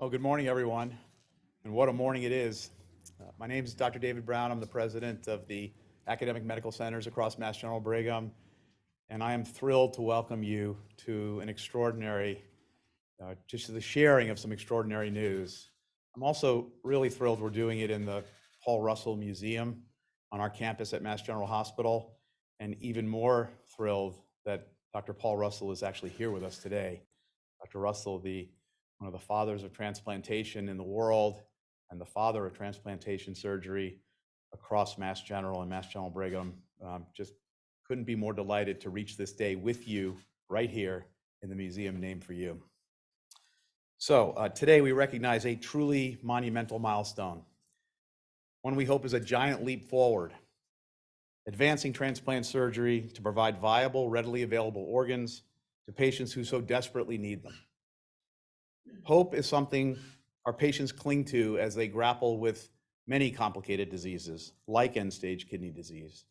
Well, good morning, everyone, and what a morning it is. My name is Dr. David Brown. I'm the president of the academic medical centers across Mass General Brigham, and I am thrilled to welcome you to an extraordinary, just the sharing of some extraordinary news. I'm also really thrilled we're doing it in the Paul Russell Museum on our campus at Mass General Hospital, and even more thrilled that Dr. Paul Russell is actually here with us today. Dr. Russell, one of the fathers of transplantation in the world and the father of transplantation surgery across Mass General and Mass General Brigham, just couldn't be more delighted to reach this day with you right here in the museum named for you. So today we recognize a truly monumental milestone, one we hope is a giant leap forward, advancing transplant surgery to provide viable, readily available organs to patients who so desperately need them. Hope is something our patients cling to as they grapple with many complicated diseases, like end-stage kidney disease.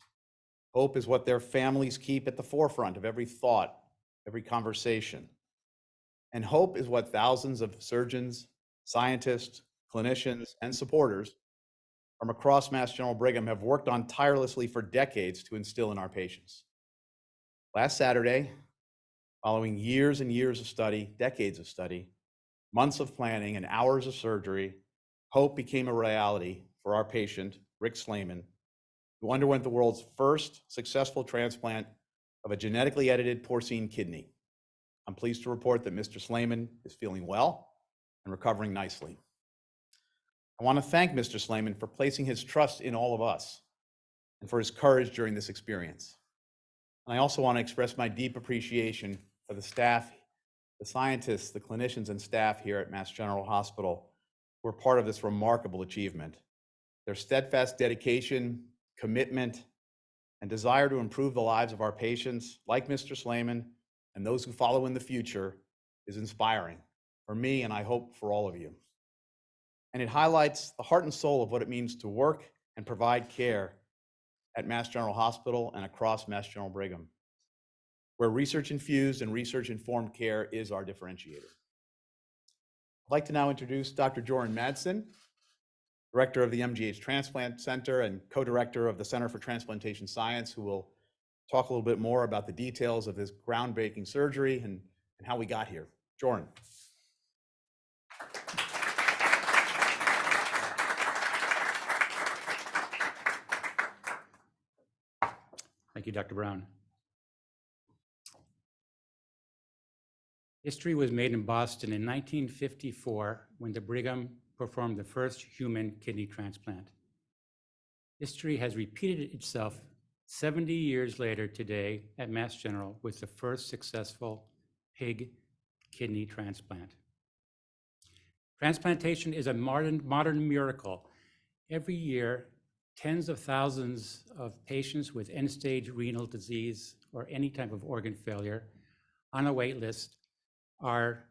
Hope is what their families keep at the forefront of every thought, every conversation. And hope is what thousands of surgeons, scientists, clinicians, and supporters from across Mass General Brigham have worked on tirelessly for decades to instill in our patients. Last Saturday, following years and years of study, decades of study, months of planning and hours of surgery, hope became a reality for our patient, Rick Slayman, who underwent the world's first successful transplant of a genetically edited porcine kidney. I'm pleased to report that Mr. Slayman is feeling well and recovering nicely. I want to thank Mr. Slayman for placing his trust in all of us and for his courage during this experience. And I also want to express my deep appreciation for the staff, the scientists, the clinicians, and staff here at Mass General Hospital who are part of this remarkable achievement. Their steadfast dedication, commitment, and desire to improve the lives of our patients, like Mr. Slayman, and those who follow in the future, is inspiring for me, and I hope for all of you. And it highlights the heart and soul of what it means to work and provide care at Mass General Hospital and across Mass General Brigham, where research-infused and research-informed care is our differentiator. I'd like to now introduce Dr. Joran Madsen, Director of the MGH Transplant Center and co-director of the Center for Transplantation Science, who will talk a little bit more about the details of this groundbreaking surgery and how we got here. Joran. Thank you, Dr. Brown. History was made in Boston in 1954 when the Brigham performed the first human kidney transplant. History has repeated itself 70 years later today at Mass General with the first successful pig kidney transplant. Transplantation is a modern miracle. Every year, tens of thousands of patients with end-stage renal disease or any type of organ failure on a wait list are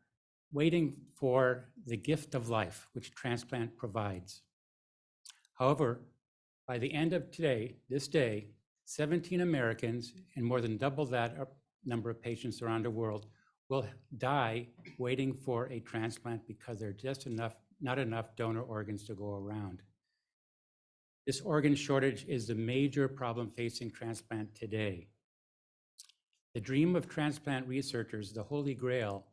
waiting for the gift of life, which transplant provides. However, by the end of this day, 17 Americans and more than double that number of patients around the world will die waiting for a transplant because there are just not enough donor organs to go around. This organ shortage is the major problem facing transplant today. The dream of transplant researchers, the Holy Grail,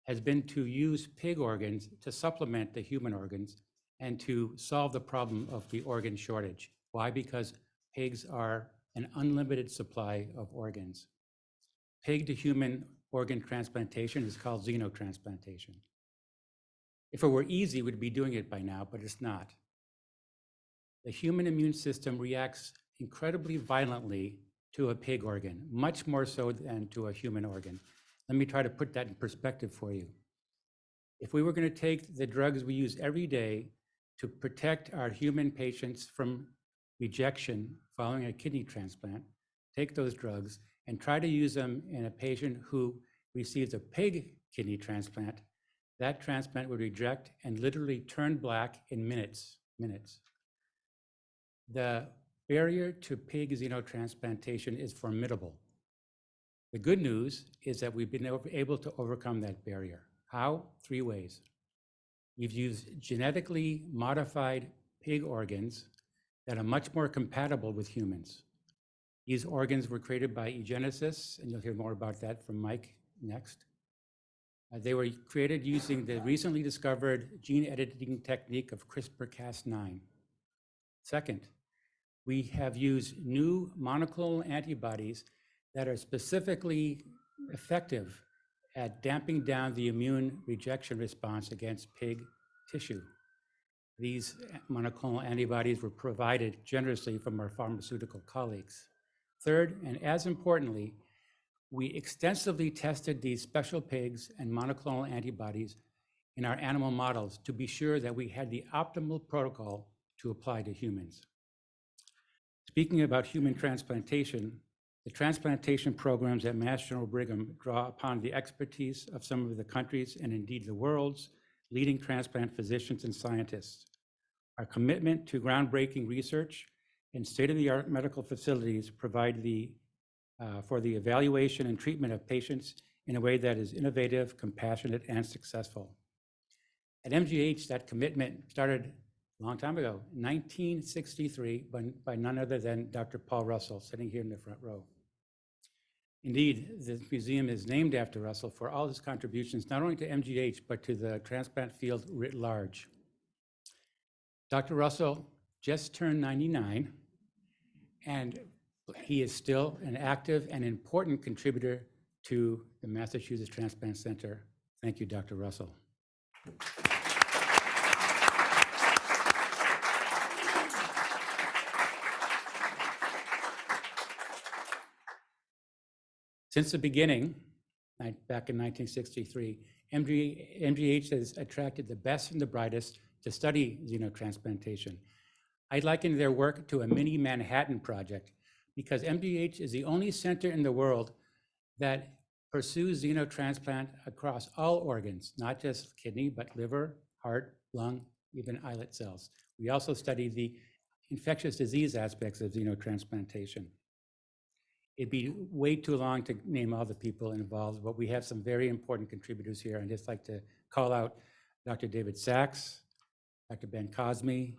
has been to use pig organs to supplement the human organs and to solve the problem of the organ shortage. Why? Because pigs are an unlimited supply of organs. Pig to human organ transplantation is called xenotransplantation. If it were easy, we'd be doing it by now, but it's not. The human immune system reacts incredibly violently to a pig organ, much more so than to a human organ. Let me try to put that in perspective for you. If we were going to take the drugs we use every day to protect our human patients from rejection following a kidney transplant, take those drugs and try to use them in a patient who receives a pig kidney transplant, that transplant would reject and literally turn black in minutes. The barrier to pig xenotransplantation is formidable. The good news is that we've been able to overcome that barrier. How? 3 ways. We've used genetically modified pig organs that are much more compatible with humans. These organs were created by eugenicists, and you'll hear more about that from Mike next. They were created using the recently discovered gene editing technique of CRISPR-Cas9. Second, we have used new monoclonal antibodies that are specifically effective at damping down the immune rejection response against pig tissue. These monoclonal antibodies were provided generously from our pharmaceutical colleagues. Third, and as importantly, we extensively tested these special pigs and monoclonal antibodies in our animal models to be sure that we had the optimal protocol to apply to humans. Speaking about human transplantation, the transplantation programs at Mass General Brigham draw upon the expertise of some of the countries and indeed the world's leading transplant physicians and scientists. Our commitment to groundbreaking research and state-of-the-art medical facilities provide for the evaluation and treatment of patients in a way that is innovative, compassionate, and successful. At MGH, that commitment started a long time ago, 1963, by none other than Dr. Paul Russell, sitting here in the front row. Indeed, the museum is named after Russell for all his contributions, not only to MGH, but to the transplant field writ large. Dr. Russell just turned 99, and he is still an active and important contributor to the Massachusetts Transplant Center. Thank you, Dr. Russell. Since the beginning, back in 1963, MGH has attracted the best and the brightest to study xenotransplantation. I liken their work to a mini Manhattan Project because MGH is the only center in the world that pursues xenotransplant across all organs, not just kidney, but liver, heart, lung, even islet cells. We also study the infectious disease aspects of xenotransplantation. It'd be way too long to name all the people involved, but we have some very important contributors here. I'd just like to call out Dr. David Sachs, Dr. Ben Cosme,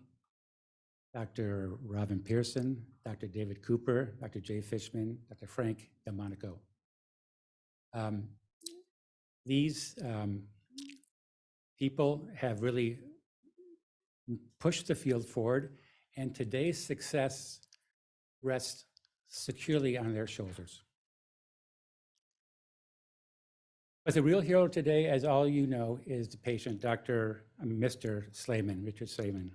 Dr. Robin Pearson, Dr. David Cooper, Dr. Jay Fishman, Dr. Frank Delmonico. These people have really pushed the field forward, and today's success rests securely on their shoulders. But the real hero today, as all you know, is the patient, Mr. Slayman, Richard Slayman,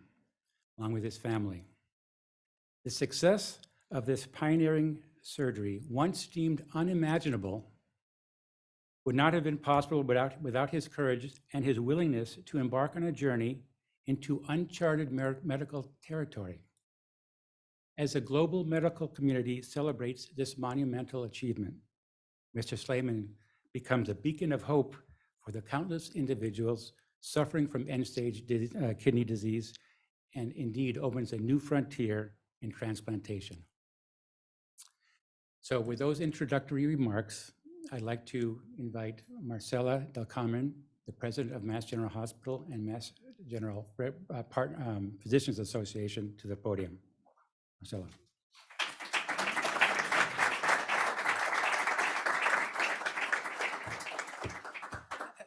along with his family. The success of this pioneering surgery, once deemed unimaginable, would not have been possible without his courage and his willingness to embark on a journey into uncharted medical territory. As the global medical community celebrates this monumental achievement, Mr. Slayman becomes a beacon of hope for the countless individuals suffering from end-stage kidney disease, and indeed opens a new frontier in transplantation. So with those introductory remarks, I'd like to invite Marcela Del Carmen, the president of Mass General Hospital and Mass General Physicians Association, to the podium. Marcela.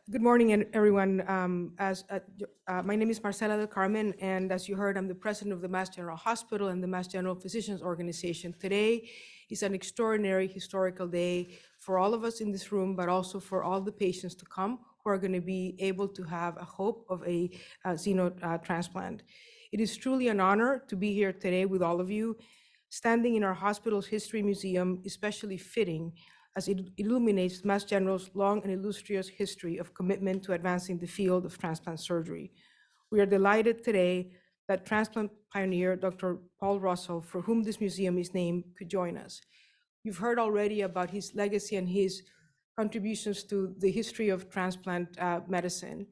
Good morning, everyone. My name is Marcela Del Carmen, and as you heard, I'm the president of the Mass General Hospital and the Mass General Physicians Organization. Today is an extraordinary historical day for all of us in this room, but also for all the patients to come who are going to be able to have a hope of a xenotransplant. It is truly an honor to be here today with all of you. Standing in our hospital's history museum, especially fitting, as it illuminates Mass General's long and illustrious history of commitment to advancing the field of transplant surgery. We are delighted today that transplant pioneer Dr. Paul Russell, for whom this museum is named, could join us. You've heard already about his legacy and his contributions to the history of transplant medicine.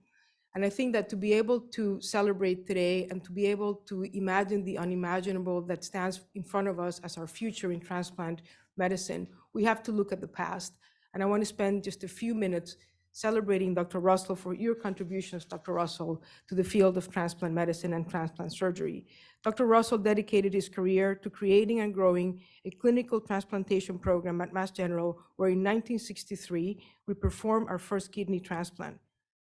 And I think that to be able to celebrate today and to be able to imagine the unimaginable that stands in front of us as our future in transplant medicine, we have to look at the past. And I want to spend just a few minutes celebrating Dr. Russell for your contributions, Dr. Russell, to the field of transplant medicine and transplant surgery. Dr. Russell dedicated his career to creating and growing a clinical transplantation program at Mass General, where in 1963, we performed our first kidney transplant.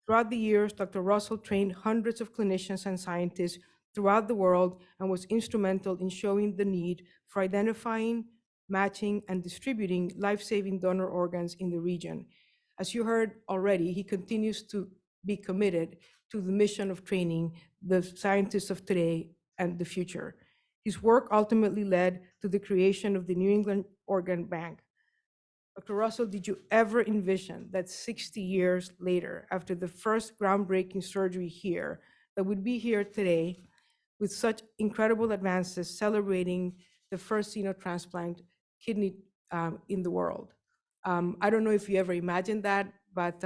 Throughout the years, Dr. Russell trained hundreds of clinicians and scientists throughout the world and was instrumental in showing the need for identifying, matching, and distributing life-saving donor organs in the region. As you heard already, he continues to be committed to the mission of training the scientists of today and the future. His work ultimately led to the creation of the New England Organ Bank. Dr. Russell, did you ever envision that 60 years later, after the first groundbreaking surgery here, that we'd be here today with such incredible advances celebrating the first xenotransplant kidney in the world? I don't know if you ever imagined that, but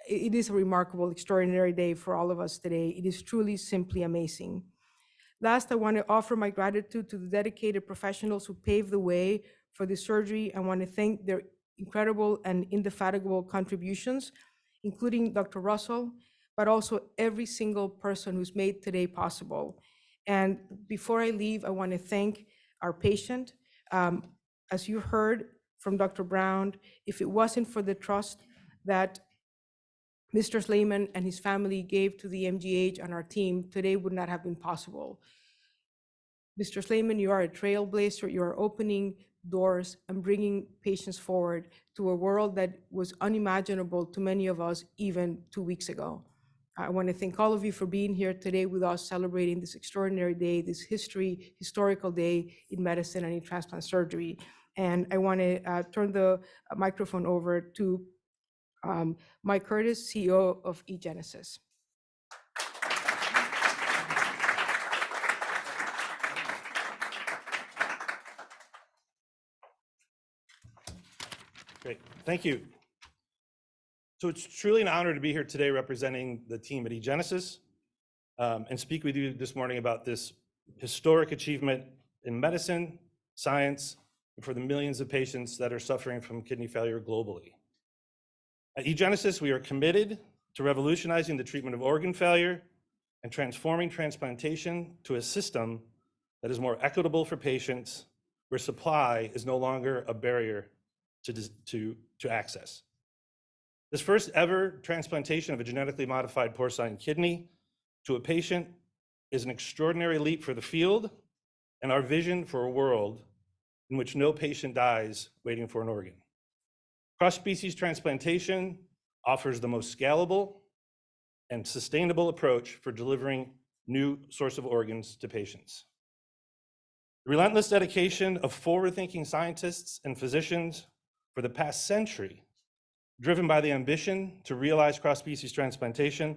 it is a remarkable, extraordinary day for all of us today. It is truly, simply amazing. Last, I want to offer my gratitude to the dedicated professionals who paved the way for this surgery. I want to thank their incredible and indefatigable contributions, including Dr. Russell, but also every single person who's made today possible. And before I leave, I want to thank our patient. As you heard from Dr. Brown, if it wasn't for the trust that Mr. Slayman and his family gave to the MGH and our team, today would not have been possible. Mr. Slayman, you are a trailblazer. You are opening doors and bringing patients forward to a world that was unimaginable to many of us even 2 weeks ago. I want to thank all of you for being here today with us, celebrating this extraordinary day, this historical day in medicine and in transplant surgery. And I want to turn the microphone over to Mike Curtis, CEO of eGenesis. Great, thank you. So it's truly an honor to be here today representing the team at eGenesis and speak with you this morning about this historic achievement in medicine, science, and for the millions of patients that are suffering from kidney failure globally. At eGenesis, we are committed to revolutionizing the treatment of organ failure and transforming transplantation to a system that is more equitable for patients, where supply is no longer a barrier to access. This first ever transplantation of a genetically modified porcine kidney to a patient is an extraordinary leap for the field and our vision for a world in which no patient dies waiting for an organ. Cross-species transplantation offers the most scalable and sustainable approach for delivering new source of organs to patients. The relentless dedication of forward-thinking scientists and physicians for the past century, driven by the ambition to realize cross-species transplantation,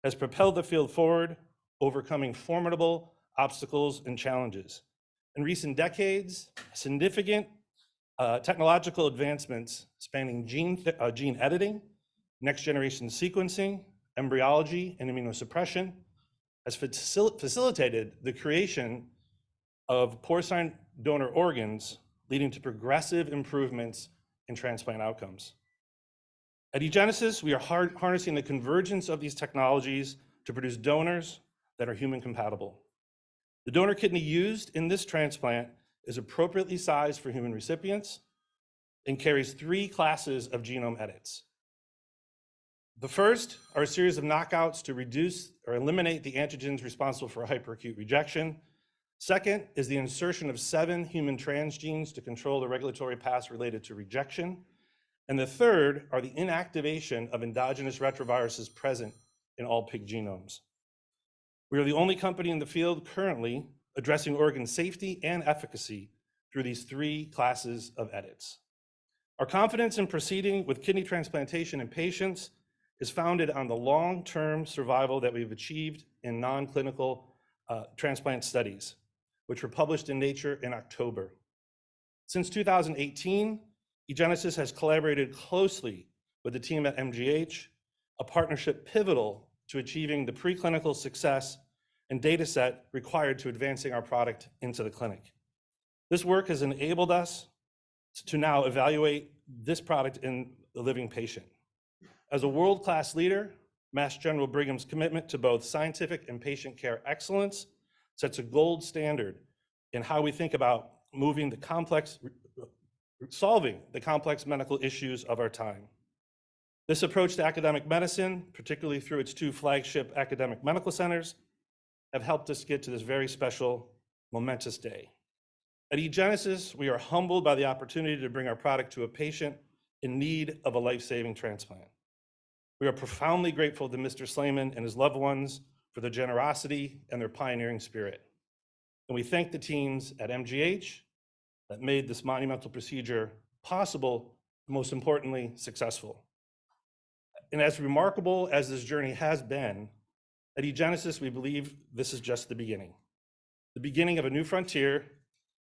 has propelled the field forward, overcoming formidable obstacles and challenges. In recent decades, significant technological advancements spanning gene editing, next-generation sequencing, embryology, and immunosuppression has facilitated the creation of porcine donor organs, leading to progressive improvements in transplant outcomes. At eGenesis, we are harnessing the convergence of these technologies to produce donors that are human compatible. The donor kidney used in this transplant is appropriately sized for human recipients and carries 3 classes of genome edits. The first are a series of knockouts to reduce or eliminate the antigens responsible for hyperacute rejection. Second is the insertion of 7 human transgenes to control the regulatory paths related to rejection. And the third are the inactivation of endogenous retroviruses present in all pig genomes. We are the only company in the field currently addressing organ safety and efficacy through these 3 classes of edits. Our confidence in proceeding with kidney transplantation in patients is founded on the long-term survival that we've achieved in non-clinical transplant studies, which were published in Nature in October. Since 2018, eGenesis has collaborated closely with the team at MGH, a partnership pivotal to achieving the preclinical success and data set required to advancing our product into the clinic. This work has enabled us to now evaluate this product in the living patient. As a world-class leader, Mass General Brigham's commitment to both scientific and patient care excellence sets a gold standard in how we think about solving the complex medical issues of our time. This approach to academic medicine, particularly through its 2 flagship academic medical centers, have helped us get to this very special, momentous day. At eGenesis, we are humbled by the opportunity to bring our product to a patient in need of a life-saving transplant. We are profoundly grateful to Mr. Slayman and his loved ones for their generosity and their pioneering spirit. And we thank the teams at MGH that made this monumental procedure possible, and most importantly, successful. And as remarkable as this journey has been, at eGenesis, we believe this is just the beginning of a new frontier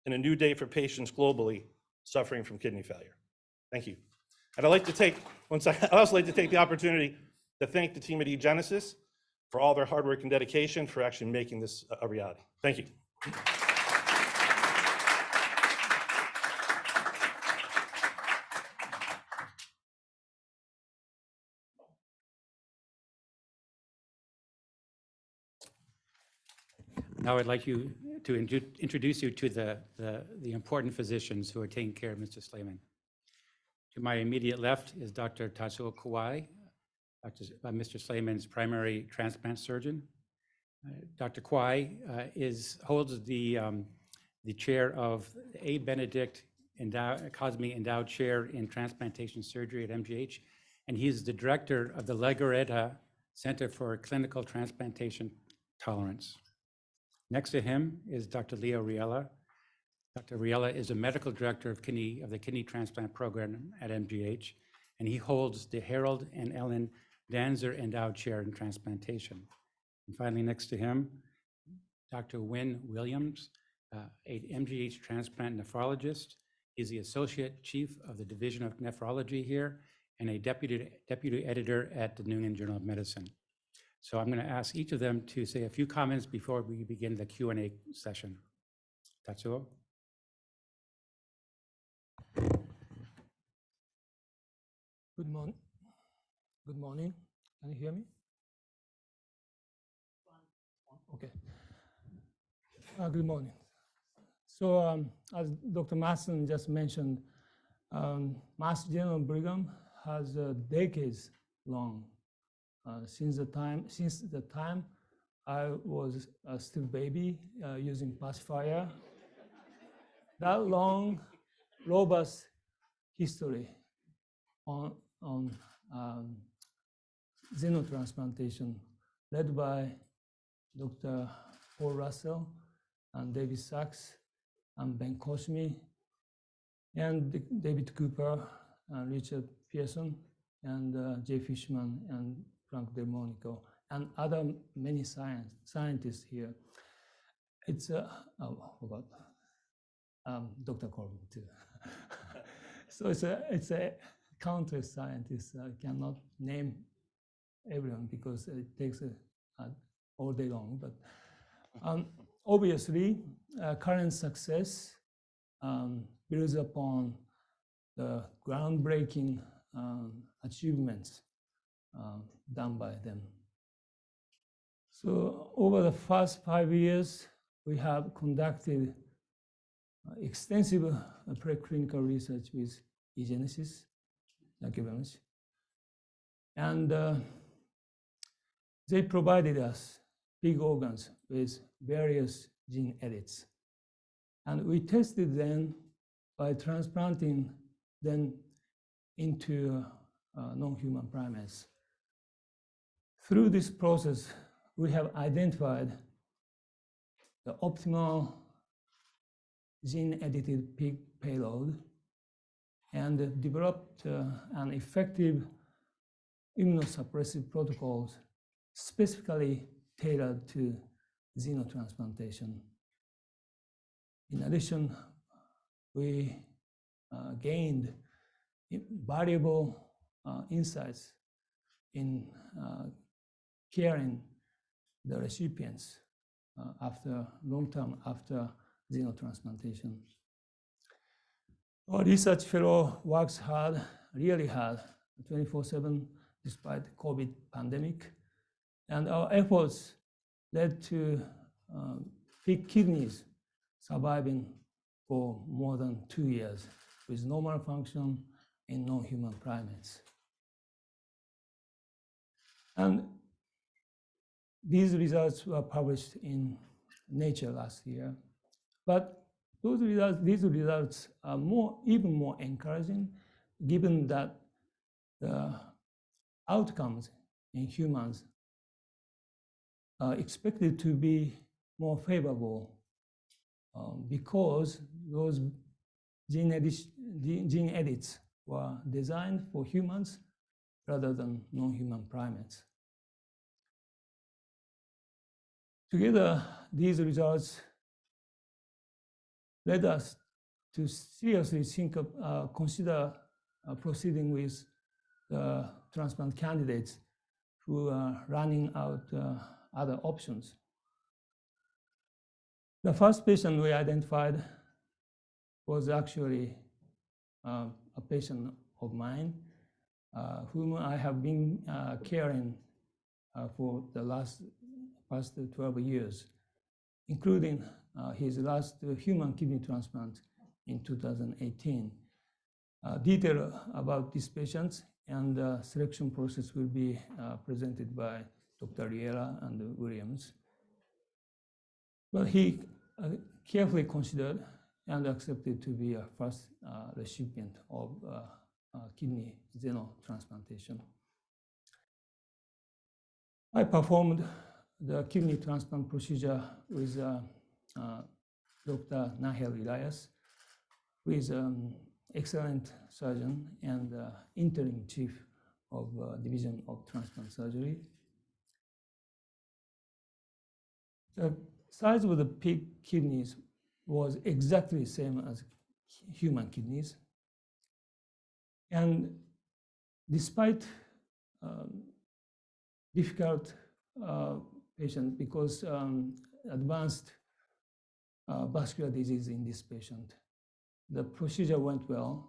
and a new day for patients globally suffering from kidney failure. Thank you. And I'd also like to take the opportunity to thank the team at eGenesis for all their hard work and dedication for actually making this a reality. Thank you. Now I'd like to introduce you to the important physicians who are taking care of Mr. Slayman. To my immediate left is Dr. Tatsuo Kawai, Mr. Slayman's primary transplant surgeon. Dr. Kawai holds the chair of A. Benedict Cosme Endowed Chair in Transplantation Surgery at MGH, and he's the director of the Legareta Center for Clinical Transplantation Tolerance. Next to him is Dr. Leo Riella. Dr. Riella is a medical director of the kidney transplant program at MGH, and he holds the Harold and Ellen Danzer Endowed Chair in Transplantation. And finally, next to him, Dr. Wynne Williams, a MGH transplant nephrologist. He's the associate chief of the Division of Nephrology here and a deputy editor at the New England Journal of Medicine. So I'm going to ask each of them to say a few comments before we begin the Q&A session. Tatsuo? Good morning. Good morning. Can you hear me? Okay. Good morning. So as Dr. Matson just mentioned, Mass General Brigham has decades long, since the time I was still baby using pacifier. That long, robust history on xenotransplantation, led by Dr. Paul Russell and David Sachs and Ben Cosme and David Cooper and Richard Pearson and Jay Fishman and Frank Delmonico and other many scientists here. It's Dr. Corbin too. So it's a countless scientists. I cannot name everyone because it takes all day long. But obviously, current success builds upon the groundbreaking achievements done by them. So over the past 5 years, we have conducted extensive preclinical research with eGenesis. Thank you very much. And they provided us pig organs with various gene edits. And we tested them by transplanting them into non-human primates. Through this process, we have identified the optimal gene-edited pig payload and developed an effective immunosuppressive protocols specifically tailored to xenotransplantation. In addition, we gained valuable insights in caring the recipients long-term after xenotransplantation. Our research fellow works hard really hard, 24/7, despite the COVID pandemic. And our efforts led to pig kidneys surviving for more than 2 years with normal function in non-human primates. And these results were published in Nature last year. But these results are even more encouraging, given that the outcomes in humans are expected to be more favorable because those gene edits were designed for humans rather than non-human primates. Together, these results led us to seriously consider proceeding with the transplant candidates who are running out other options. The first patient we identified was actually a patient of mine, whom I have been caring for the past 12 years, including his last human kidney transplant in 2018. Detail about these patients and the selection process will be presented by Dr. Riera and Williams. But he carefully considered and accepted to be a first recipient of kidney xenotransplantation. I performed the kidney transplant procedure with Dr. Nahel Elias, who is an excellent surgeon and interim chief of Division of Transplant Surgery. The size of the pig kidneys was exactly the same as human kidneys. And despite difficult patient because advanced vascular disease in this patient, the procedure went well.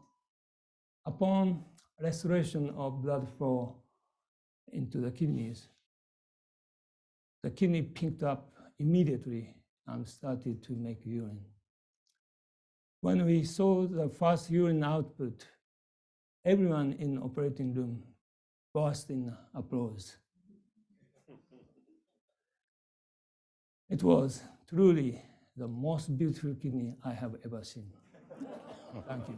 Upon restoration of blood flow into the kidneys, the kidney picked up immediately and started to make urine. When we saw the first urine output, everyone in the operating room burst in applause. It was truly the most beautiful kidney I have ever seen. Thank you.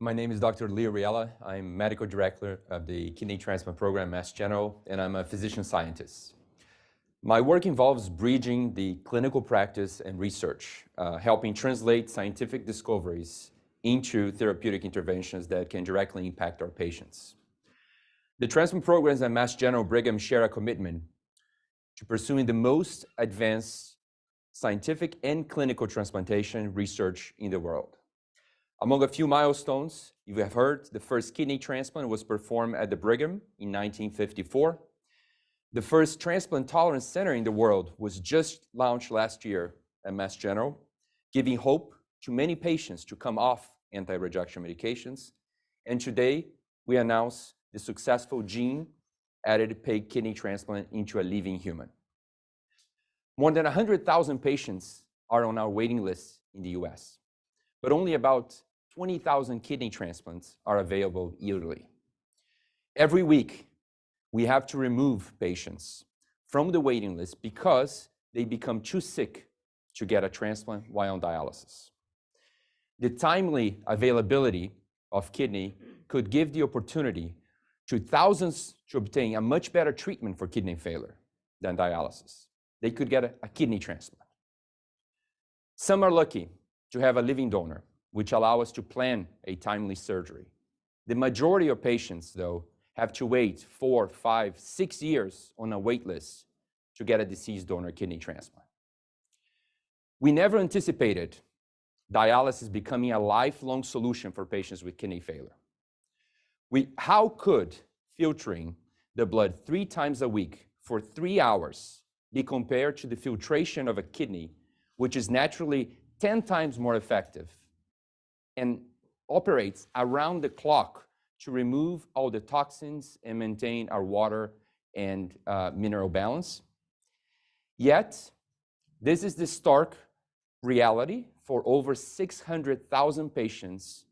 My name is Dr. Leo Riella. I'm medical director of the kidney transplant program, Mass General, and I'm a physician scientist. My work involves bridging the clinical practice and research, helping translate scientific discoveries into therapeutic interventions that can directly impact our patients. The transplant programs at Mass General Brigham share a commitment to pursuing the most advanced scientific and clinical transplantation research in the world. Among a few milestones, you have heard, the first kidney transplant was performed at the Brigham in 1954. The first transplant tolerance center in the world was just launched last year at Mass General, giving hope to many patients to come off anti-rejection medications. And today, we announce the successful gene-edited pig kidney transplant into a living human. More than 100,000 patients are on our waiting list in the US, but only about 20,000 kidney transplants are available yearly. Every week, we have to remove patients from the waiting list because they become too sick to get a transplant while on dialysis. The timely availability of kidney could give the opportunity to thousands to obtain a much better treatment for kidney failure than dialysis. They could get a kidney transplant. Some are lucky to have a living donor, which allow us to plan a timely surgery. The majority of patients, though, have to wait 4, 5, 6 years on a wait list to get a deceased donor kidney transplant. We never anticipated dialysis becoming a lifelong solution for patients with kidney failure. How could filtering the blood 3 times a week for 3 hours be compared to the filtration of a kidney, which is naturally 10 times more effective and operates around the clock to remove all the toxins and maintain our water and mineral balance? Yet, this is the stark reality for over 600,000 patients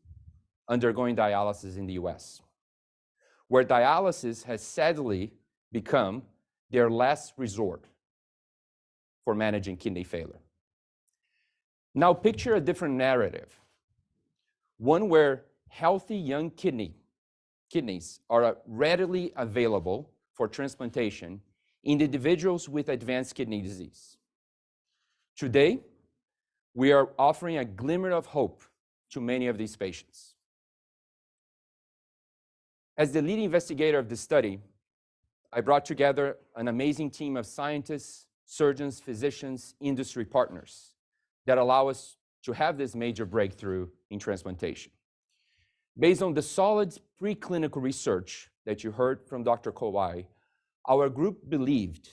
undergoing dialysis in the US, where dialysis has sadly become their last resort for managing kidney failure. Now picture a different narrative, one where healthy young kidneys are readily available for transplantation in individuals with advanced kidney disease. Today, we are offering a glimmer of hope to many of these patients. As the lead investigator of this study, I brought together an amazing team of scientists, surgeons, physicians, industry partners that allow us to have this major breakthrough in transplantation. Based on the solid preclinical research that you heard from Dr. Kawai, our group believed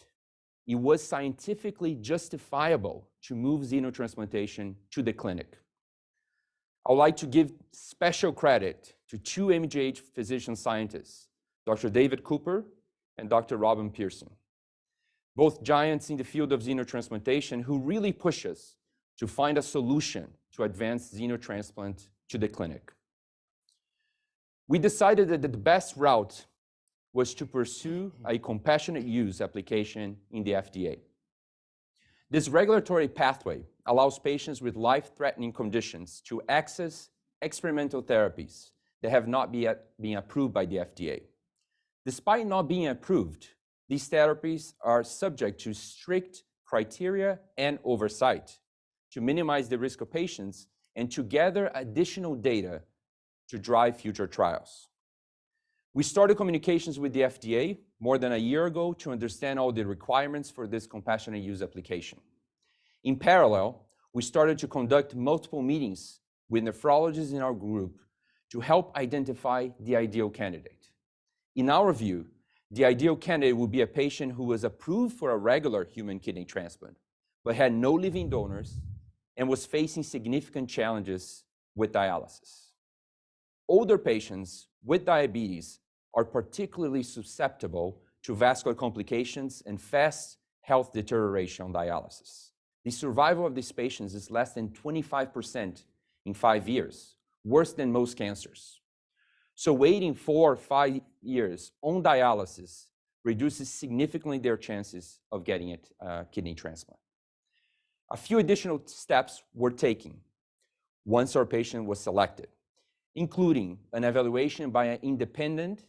it was scientifically justifiable to move xenotransplantation to the clinic. I would like to give special credit to 2 MGH physician scientists, Dr. David Cooper and Dr. Robin Pearson, both giants in the field of xenotransplantation who really push us to find a solution to advance xenotransplant to the clinic. We decided that the best route was to pursue a compassionate use application in the FDA. This regulatory pathway allows patients with life-threatening conditions to access experimental therapies that have not yet been approved by the FDA. Despite not being approved, these therapies are subject to strict criteria and oversight to minimize the risk of patients and to gather additional data to drive future trials. We started communications with the FDA more than a year ago to understand all the requirements for this compassionate use application. In parallel, we started to conduct multiple meetings with nephrologists in our group to help identify the ideal candidate. In our view, the ideal candidate would be a patient who was approved for a regular human kidney transplant, but had no living donors and was facing significant challenges with dialysis. Older patients with diabetes are particularly susceptible to vascular complications and fast health deterioration on dialysis. The survival of these patients is less than 25% in 5 years, worse than most cancers. So waiting 4 or 5 years on dialysis reduces significantly their chances of getting a kidney transplant. A few additional steps were taken once our patient was selected, including an evaluation by an independent,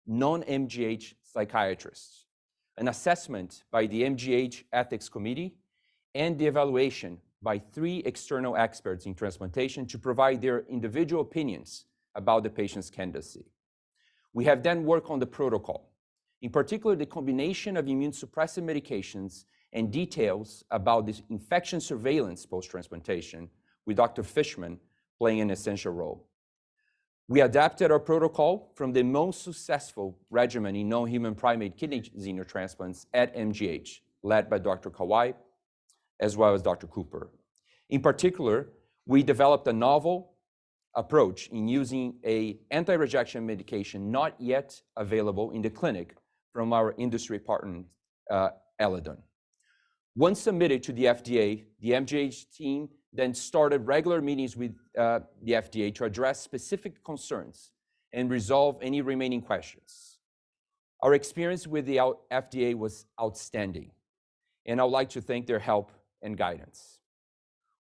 non-MGH psychiatrist, an assessment by the MGH Ethics Committee, and the evaluation by 3 external experts in transplantation to provide their individual opinions about the patient's candidacy. We have then worked on the protocol, in particular the combination of immune suppressive medications and details about this infection surveillance post-transplantation, with Dr. Fishman playing an essential role. We adapted our protocol from the most successful regimen in non-human primate kidney xenotransplants at MGH, led by Dr. Kawai, as well as Dr. Cooper. In particular, we developed a novel approach in using an anti-rejection medication not yet available in the clinic from our industry partner, Eledon. Once submitted to the FDA, the MGH team then started regular meetings with the FDA to address specific concerns and resolve any remaining questions. Our experience with the FDA was outstanding, and I would like to thank their help and guidance.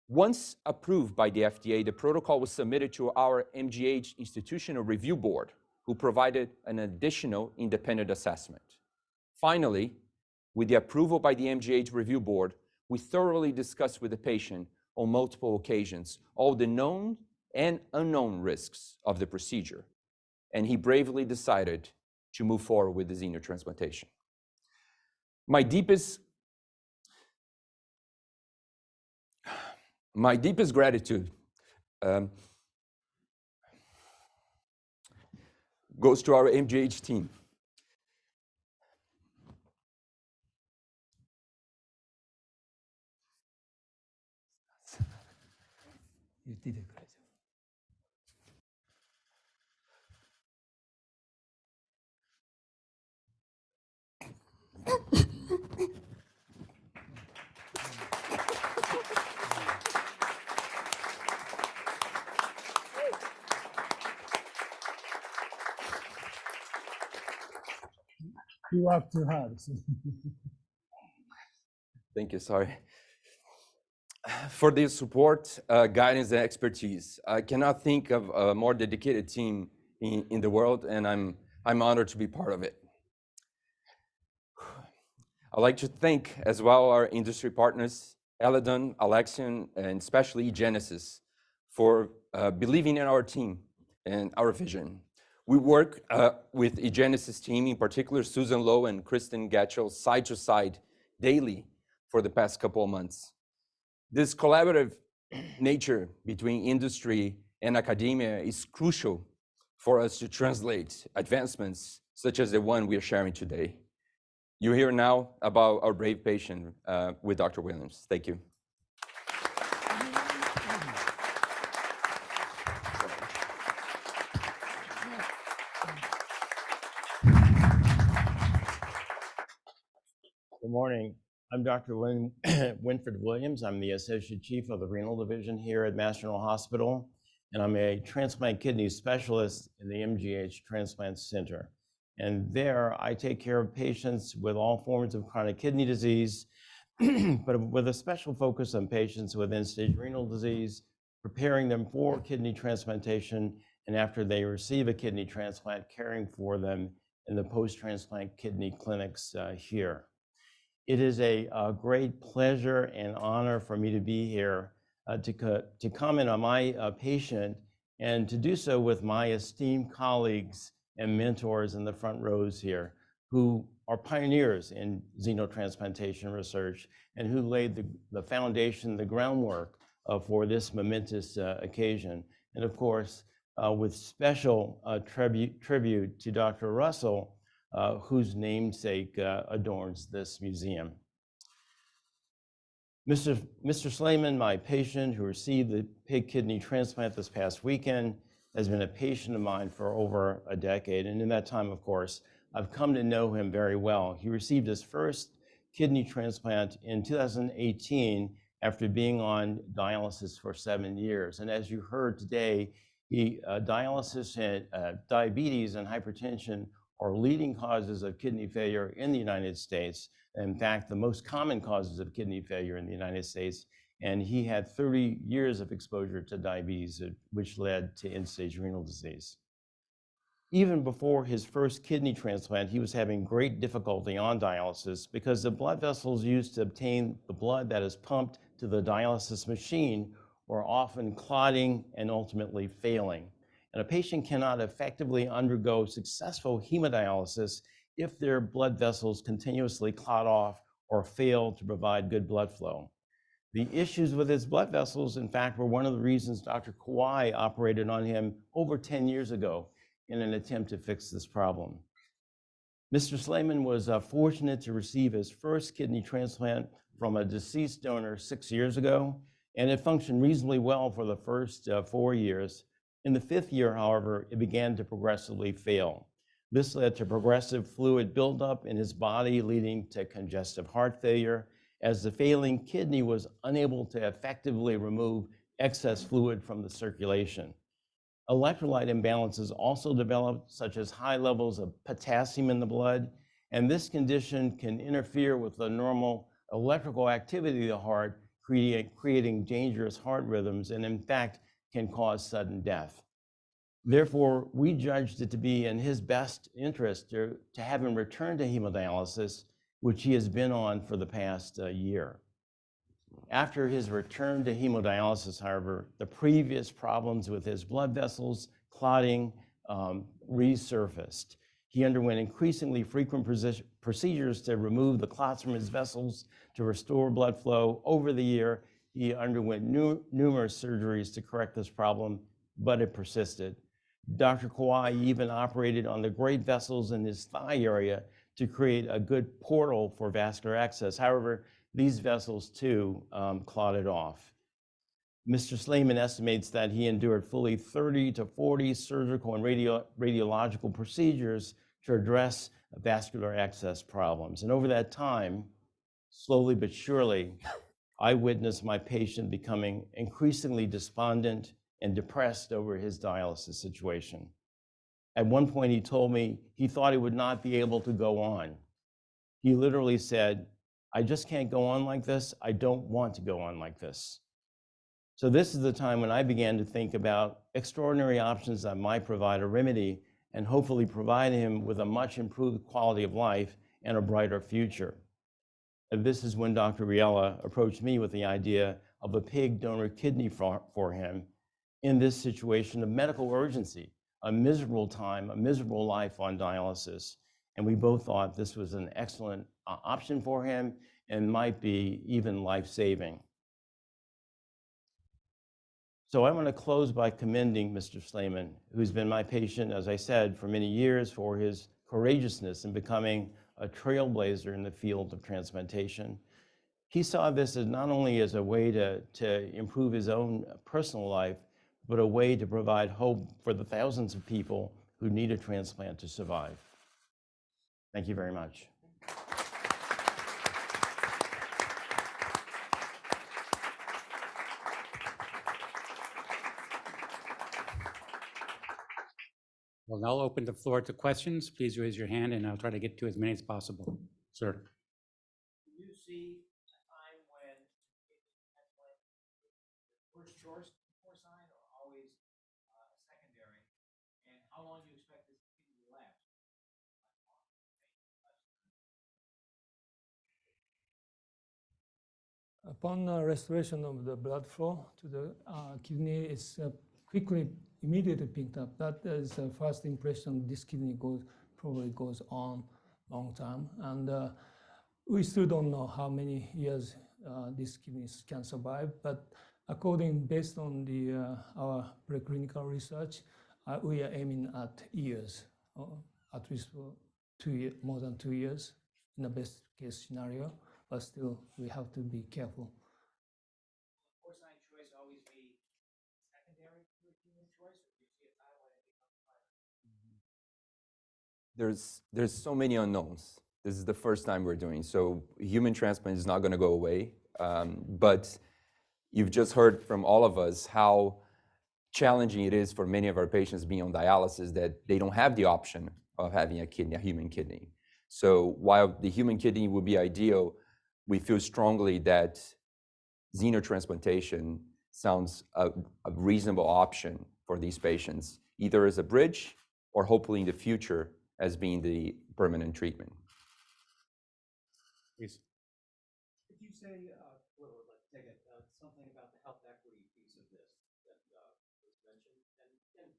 Once approved by the FDA, the protocol was submitted to our MGH Institutional Review Board, who provided an additional independent assessment. Finally, with the approval by the MGH Review Board, we thoroughly discussed with the patient on multiple occasions all the known and unknown risks of the procedure, and he bravely decided to move forward with the xenotransplantation. My deepest gratitude goes to our MGH team You did a great job. You worked too hard. Thank you, sorry. For their support, guidance, and expertise. I cannot think of a more dedicated team in the world, and I'm honored to be part of it. I'd like to thank as well our industry partners, Eledon, Alexion, and especially Genesis, for believing in our team and our vision. We work with the Genesis team, in particular Susan Lowe and Kristen Gatchell, side to side daily for the past couple of months. This collaborative nature between industry and academia is crucial for us to translate advancements such as the one we are sharing today. You hear now about our brave patient with Dr. Williams. Thank you. Good morning. I'm Dr. Winfred Williams. I'm the Associate Chief of the Renal Division here at Mass General Hospital, and I'm a transplant kidney specialist in the MGH Transplant Center. And there, I take care of patients with all forms of chronic kidney disease, but with a special focus on patients with end-stage renal disease, preparing them for kidney transplantation, and after they receive a kidney transplant, caring for them in the post-transplant kidney clinics here. It is a great pleasure and honor for me to be here to comment on my patient and to do so with my esteemed colleagues and mentors in the front rows here who are pioneers in xenotransplantation research and who laid the foundation, the groundwork for this momentous occasion. And of course, with special tribute to Dr. Russell, whose namesake adorns this museum. Mr. Slayman, my patient who received the pig kidney transplant this past weekend, has been a patient of mine for over a decade. And in that time, of course, I've come to know him very well. He received his first kidney transplant in 2018 after being on dialysis for 7 years. And as you heard today, dialysis and diabetes and hypertension are leading causes of kidney failure in the United States. In fact, the most common causes of kidney failure in the United States. And he had 30 years of exposure to diabetes, which led to end-stage renal disease. Even before his first kidney transplant, he was having great difficulty on dialysis because the blood vessels used to obtain the blood that is pumped to the dialysis machine were often clotting and ultimately failing. And a patient cannot effectively undergo successful hemodialysis if their blood vessels continuously clot off or fail to provide good blood flow. The issues with his blood vessels, in fact, were one of the reasons Dr. Kawai operated on him over 10 years ago in an attempt to fix this problem. Mr. Slayman was fortunate to receive his first kidney transplant from a deceased donor 6 years ago, and it functioned reasonably well for the first 4 years. In the 5th year, however, it began to progressively fail. This led to progressive fluid buildup in his body, leading to congestive heart failure, as the failing kidney was unable to effectively remove excess fluid from the circulation. Electrolyte imbalances also developed, such as high levels of potassium in the blood, and this condition can interfere with the normal electrical activity of the heart, creating dangerous heart rhythms, and in fact, can cause sudden death. Therefore, we judged it to be in his best interest to have him return to hemodialysis, which he has been on for the past year. After his return to hemodialysis, however, the previous problems with his blood vessels, clotting, resurfaced. He underwent increasingly frequent procedures to remove the clots from his vessels to restore blood flow. Over the year, he underwent numerous surgeries to correct this problem, but it persisted. Dr. Kawai even operated on the great vessels in his thigh area to create a good portal for vascular access. However, these vessels too clotted off. Mr. Slayman estimates that he endured fully 30 to 40 surgical and radiological procedures to address vascular access problems. And over that time, slowly but surely, I witnessed my patient becoming increasingly despondent and depressed over his dialysis situation. At one point, he told me he thought he would not be able to go on. He literally said, "I just can't go on like this. I don't want to go on like this." So this is the time when I began to think about extraordinary options that might provide a remedy and hopefully provide him with a much improved quality of life and a brighter future. And this is when Dr. Riella approached me with the idea of a pig donor kidney for him in this situation of medical urgency, a miserable time, a miserable life on dialysis. And we both thought this was an excellent option for him and might be even life-saving. So I want to close by commending Mr. Slayman, who's been my patient, as I said, for many years, for his courageousness in becoming a trailblazer in the field of transplantation. He saw this as not only as a way to improve his own personal life, but a way to provide hope for the thousands of people who need a transplant to survive. Thank you very much. We'll now open the floor to questions. Please raise your hand and I'll try to get to as many as possible. Sir. Do you see a time when transplant first choice porcine or always secondary? And how long do you expect this to last? Upon restoration of the blood flow to the kidney, it's quickly, immediately picked up. That is the first impression. This kidney probably goes on long time. And we still don't know how many years these kidneys can survive. But based on our preclinical research, we are aiming at years, at least for more than 2 years in the best case scenario. But still, we have to be careful. Will porcine choice always be secondary to a human choice, or do you see a time when it becomes primary? There's so many unknowns. This is the first time we're doing. So human transplant is not going to go away. But you've just heard from all of us how challenging it is for many of our patients being on dialysis that they don't have the option of having a human kidney. So while the human kidney would be ideal, we feel strongly that xenotransplantation sounds a reasonable option for these patients, either as a bridge or hopefully in the future as being the permanent treatment. Please. Could you say, well, let's take it, something about the health equity piece of this that was mentioned? And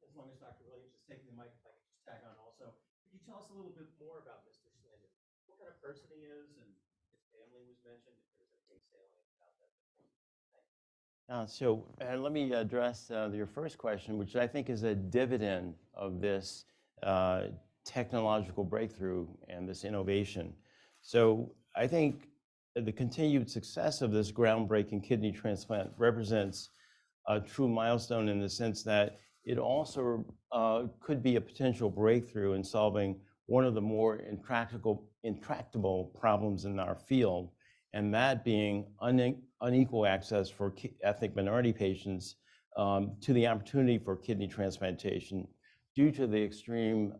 as long as Dr. Williams is taking the mic, if I could just tag on also, could you tell us a little bit more about Mr. Slayman? What kind of person he is, and his family was mentioned, if there's anything salient about that. So let me address your first question, which I think is a dividend of this technological breakthrough and this innovation. So I think the continued success of this groundbreaking kidney transplant represents a true milestone in the sense that it also could be a potential breakthrough in solving one of the more intractable problems in our field, and that being unequal access for ethnic minority patients to the opportunity for kidney transplantation due to the extreme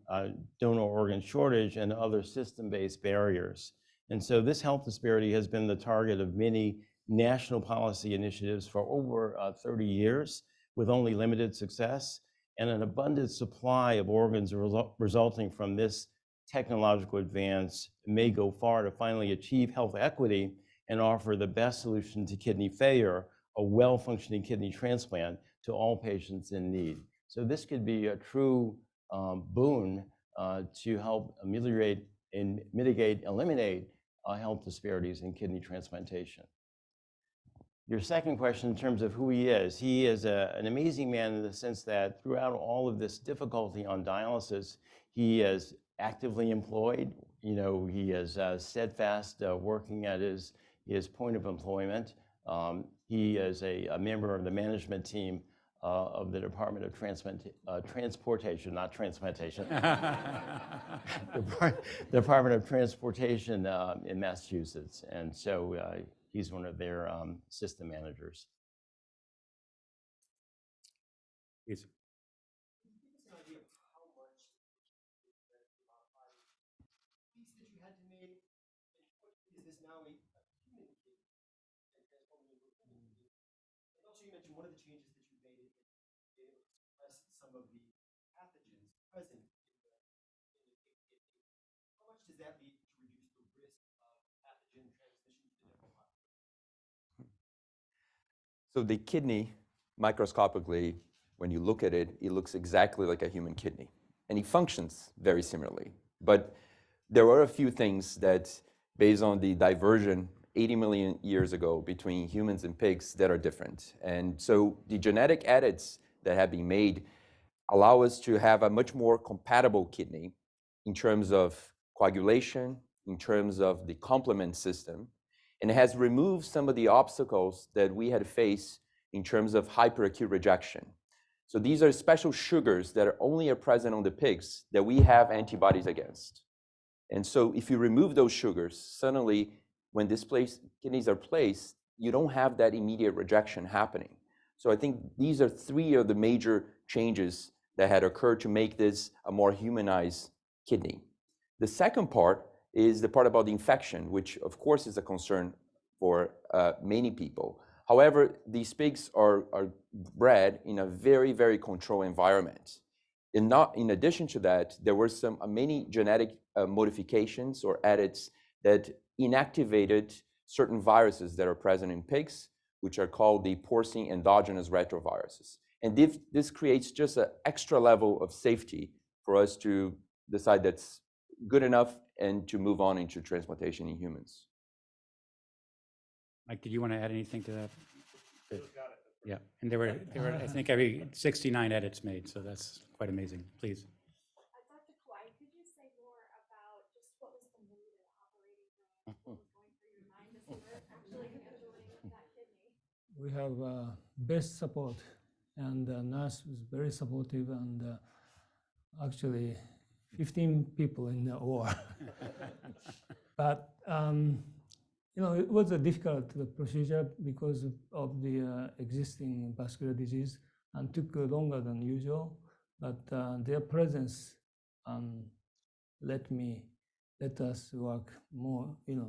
donor organ shortage and other system-based barriers. And so this health disparity has been the target of many national policy initiatives for over 30 years with only limited success, and an abundant supply of organs resulting from this technological advance may go far to finally achieve health equity and offer the best solution to kidney failure, a well-functioning kidney transplant to all patients in need. So this could be a true boon to help ameliorate and eliminate health disparities in kidney transplantation. Your second question in terms of who he is an amazing man in the sense that throughout all of this difficulty on dialysis, he is actively employed. You know, he is steadfast working at his point of employment. He is a member of the management team of the Department of Transportation, not Transplantation, Department of Transportation in Massachusetts. And so he's one of their system managers. Please. Can you give us an idea of how much the modified piece that you had to make, and what is this now a human kidney and transforming into a human kidney? And also, you mentioned one of the changes that you made is being able to suppress some of the pathogens present in the pig kidney. How much does that lead to reduce the risk of pathogen transmission to the general population? So the kidney, microscopically, when you look at it, it looks exactly like a human kidney. And it functions very similarly. But there are a few things that, based on the diversion 80 million years ago between humans and pigs, that are different. And so the genetic edits that have been made allow us to have a much more compatible kidney in terms of coagulation, in terms of the complement system, and it has removed some of the obstacles that we had faced in terms of hyperacute rejection. So these are special sugars that are only present on the pigs that we have antibodies against. And so if you remove those sugars, suddenly when these kidneys are placed, you don't have that immediate rejection happening. So I think these are three of the major changes that had occurred to make this a more humanized kidney. The second part is the part about the infection, which of course is a concern for many people. However, these pigs are bred in a very, very controlled environment. In addition to that, there were many genetic modifications or edits that inactivated certain viruses that are present in pigs, which are called the porcine endogenous retroviruses. And this creates just an extra level of safety for us to decide that's good enough and to move on into transplantation in humans. Mike, did you want to add anything to that? Yeah, and there were, I think, every 69 edits made, so that's quite amazing. Please. Dr. Kawai, could you say more about just what was the mood and operating room, what was going through your mind as you were actually scheduling that kidney? We have best support, and the nurse was very supportive, and actually 15 people in the OR. But it was a difficult procedure because of the existing vascular disease and took longer than usual. But their presence let us work more, in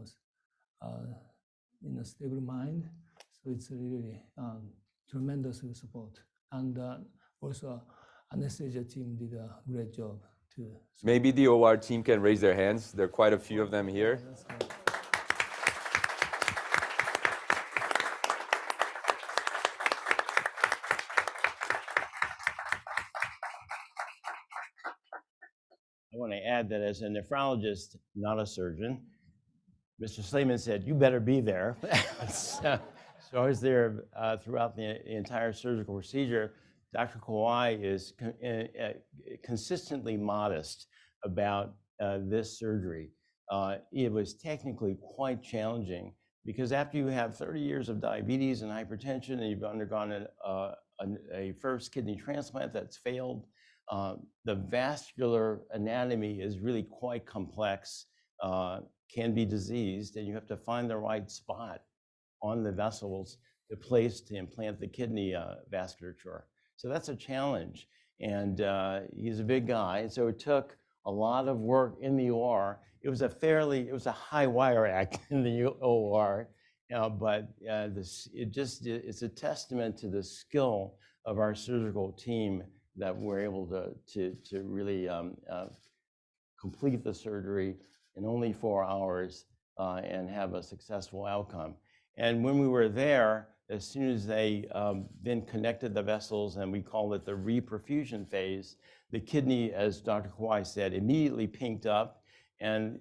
a stable mind. So it's really tremendous support. And also, anesthesia team did a great job too. So Maybe the OR team can raise their hands. There are quite a few of them here. that's great. I want to add that as a nephrologist, not a surgeon, Mr. Slayman said, "You better be there." So I was there throughout the entire surgical procedure. Dr. Kawai is consistently modest about this surgery. It was technically quite challenging because after you have 30 years of diabetes and hypertension and you've undergone a first kidney transplant that's failed, the vascular anatomy is really quite complex, can be diseased, and you have to find the right spot on the vessels to place to implant the kidney vasculature. So that's a challenge. And he's a big guy, so it took a lot of work in the OR. It was a high wire act in the OR, but it's a testament to the skill of our surgical team that we're able to really complete the surgery in only 4 hours and have a successful outcome. And when we were there, as soon as they then connected the vessels, and we call it the reperfusion phase, the kidney, as Dr. Kawai said, immediately pinked up, and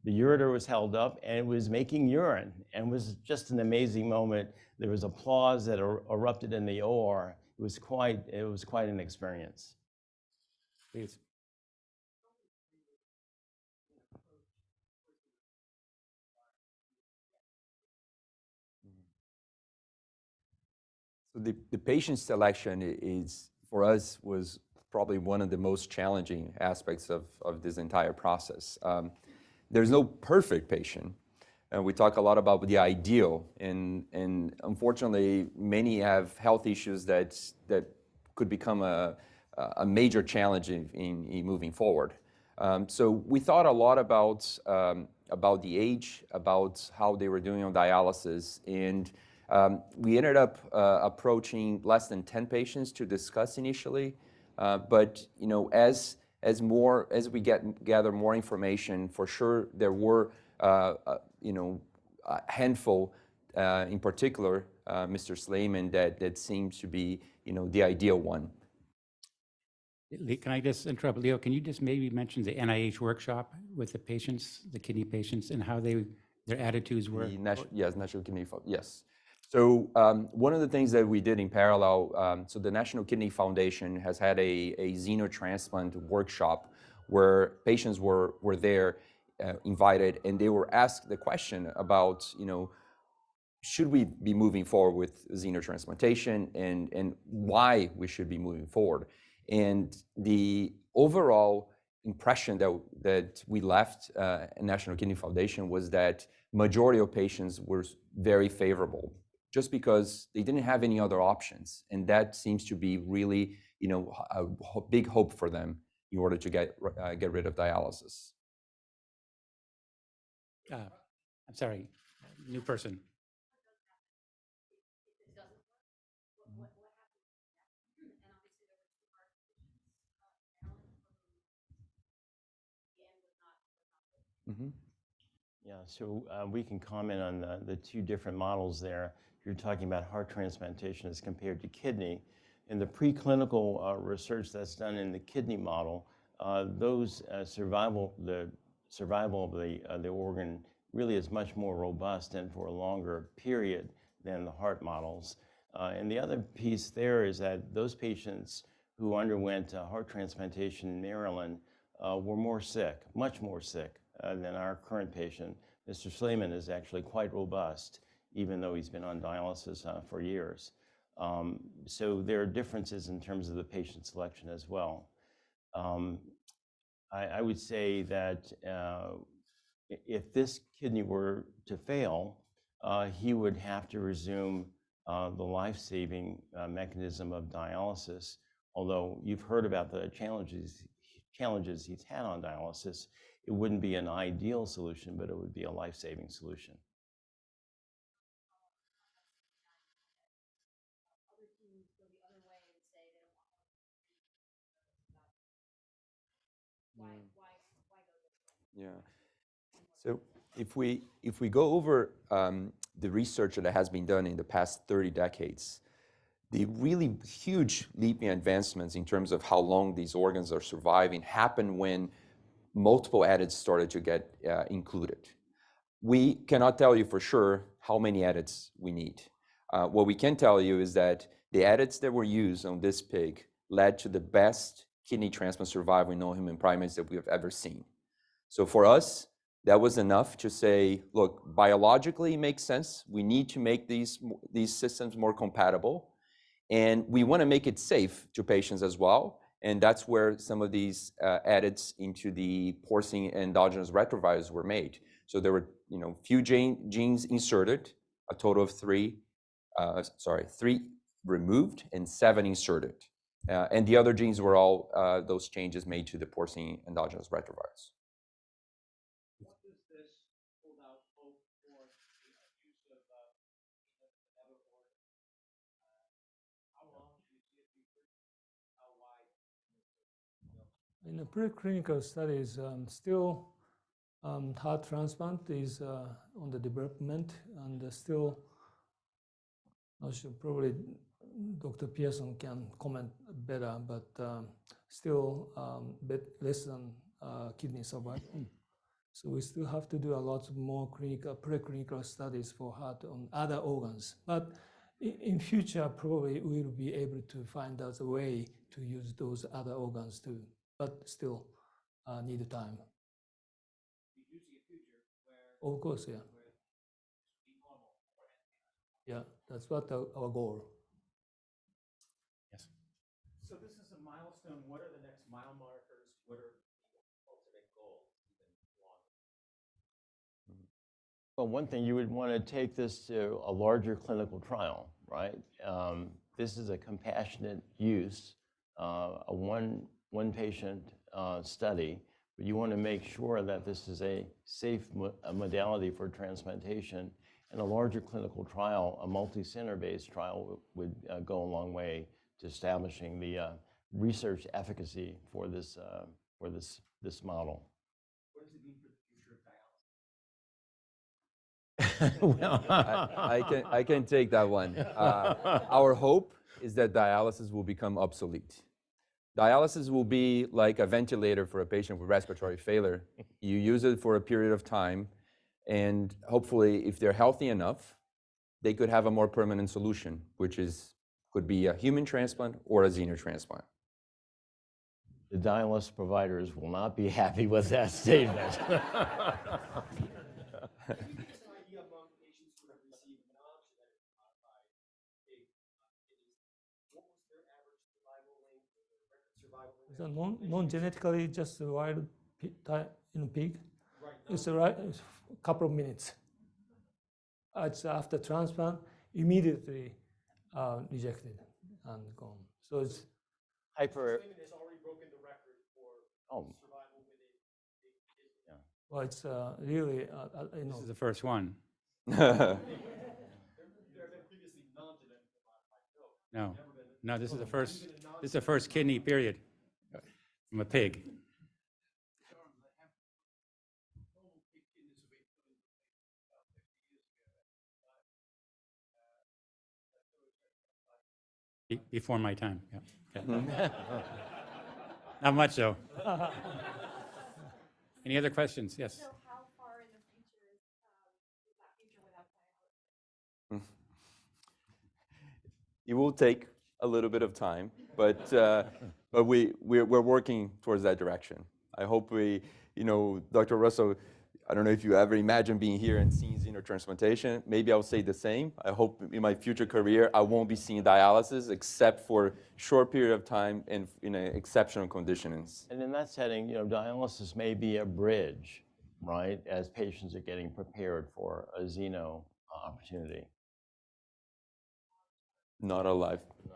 the ureter was held up, and it was making urine, and it was just an amazing moment. There was applause that erupted in the OR. It was quite an experience. Please. So the patient selection is, for us, was probably one of the most challenging aspects of this entire process. There's no perfect patient. And we talk a lot about the ideal, and unfortunately, many have health issues that could become a major challenge in moving forward. So we thought a lot about the age, about how they were doing on dialysis, and we ended up approaching less than 10 patients to discuss initially. But as we gather more information, for sure there were a handful, in particular, Mr. Slayman, that seems to be the ideal one. Can I just interrupt, Leo? Can you just maybe mention the NIH workshop with the patients, the kidney patients, and how their attitudes were? Yes, National Kidney Foundation. Yes. So one of the things that we did in parallel, so the National Kidney Foundation has had a xenotransplant workshop where patients were there, invited, and they were asked the question about, should we be moving forward with xenotransplantation and why we should be moving forward. And the overall impression that we left at National Kidney Foundation was that majority of patients were very favorable, just because they didn't have any other options. And that seems to be really, a big hope for them in order to get rid of dialysis. I'm sorry, new person. Mm-hmm. Yeah, so we can comment on the two different models there. You're talking about heart transplantation as compared to kidney. In the preclinical research that's done in the kidney model, the survival of the organ really is much more robust and for a longer period than the heart models. And the other piece there is that those patients who underwent heart transplantation in Maryland were more sick, much more sick than our current patient. Mr. Slayman is actually quite robust, even though he's been on dialysis for years. So there are differences in terms of the patient selection as well. I would say that if this kidney were to fail, he would have to resume the life-saving mechanism of dialysis. Although you've heard about the challenges he's had on dialysis, it wouldn't be an ideal solution, but it would be a life-saving solution. Yeah. So if we go over the research that has been done in the past 30 decades, the really huge leaping advancements in terms of how long these organs are surviving happen when multiple edits started to get included. We cannot tell you for sure how many edits we need. What we can tell you is that the edits that were used on this pig led to the best kidney transplant survival in non-human primates that we have ever seen. So for us, that was enough to say, look, biologically it makes sense. We need to make these systems more compatible. And we want to make it safe to patients as well. And that's where some of these edits into the porcine endogenous retrovirus were made. So there were few genes inserted, a total of three removed and 7 inserted. And the other genes were all those changes made to the porcine endogenous retrovirus. In the preclinical studies, still heart transplant is on the development, and still, I should probably Dr. Pearson can comment better, but still bit less than kidney survival. So we still have to do a lot more preclinical studies for heart on other organs. But in future, probably we will be able to find out a way to use those other organs too, but still need time. Of course, yeah. Yeah, that's what our goal. So this is a milestone. What are the next mile markers? What are the ultimate goals even longer? Well, one thing, you would want to take this to a larger clinical trial, right? This is a compassionate use, a one patient study, but you want to make sure that this is a safe modality for transplantation. And a larger clinical trial, a multi-center based trial, would go a long way to establishing the research efficacy for this model. What does it mean for the future of dialysis? I can take that one. Our hope is that dialysis will become obsolete. Dialysis will be like a ventilator for a patient with respiratory failure. You use it for a period of time, and hopefully, if they're healthy enough, they could have a more permanent solution, which could be a human transplant or a xenotransplant. The dialysis providers will not be happy with that statement. Can you give us an idea among patients who have received non-genetically modified pig kidneys? What was their average survival length or their record survival length? So non-genetically just wild pig. Right. It's a couple of minutes. It's after transplant, immediately rejected and gone. So it's Hyper. Slayman has already broken the record for Oh. survival with a pig kidney. well, it's really This is the first one. There have been previously non-genetically modified. No, Never been. no, this is the first. This is the first kidney period from a pig. Before my time. Yeah. Okay. Not much though. Any other questions? Yes. So how far in the future is that future without dialysis? It will take a little bit of time, but we're working towards that direction. I hope Dr. Russell, I don't know if you ever imagined being here and seeing xenotransplantation. Maybe I'll say the same. I hope in my future career I won't be seeing dialysis except for short period of time and in exceptional conditions. And in that setting, dialysis may be a bridge, right, as patients are getting prepared for a xeno opportunity. Not a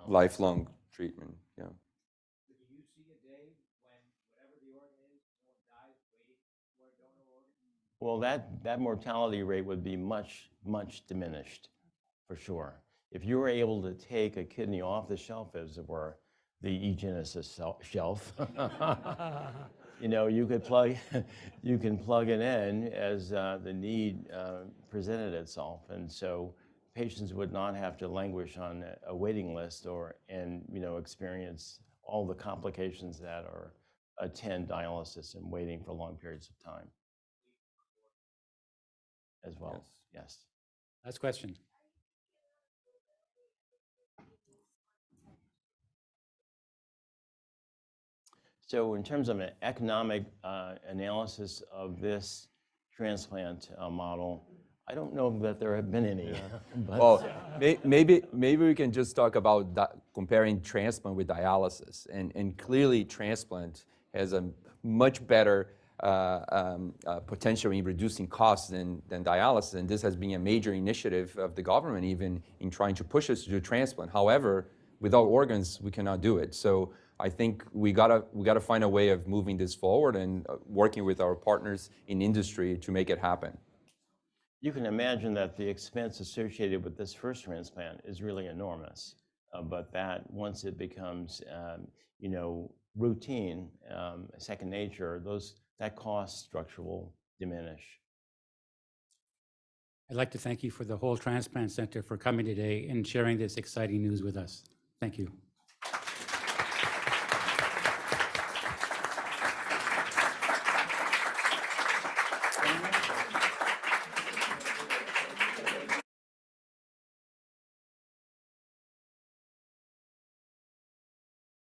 lifelong treatment. Yeah. Do you see a day when whatever the organ is, no one dies waiting for a donor organ? Well, that mortality rate would be much, much diminished, for sure. If you were able to take a kidney off the shelf, as it were, the eGenesis shelf, you can plug it in as the need presented itself, and so patients would not have to languish on a waiting list and experience all the complications that attend dialysis and waiting for long periods of time as well. Yes. Last question. So in terms of an economic analysis of this transplant model, I don't know that there have been any. But Well, maybe we can just talk about comparing transplant with dialysis. And clearly, transplant has a much better potential in reducing costs than dialysis. And this has been a major initiative of the government, even in trying to push us to do transplant. However, without organs, we cannot do it. So I think we gotta find a way of moving this forward and working with our partners in industry to make it happen. you can imagine that the expense associated with this first transplant is really enormous. But that once it becomes, routine, second nature, that cost structure will diminish. I'd like to thank you for the whole Transplant Center for coming today and sharing this exciting news with us. Thank you.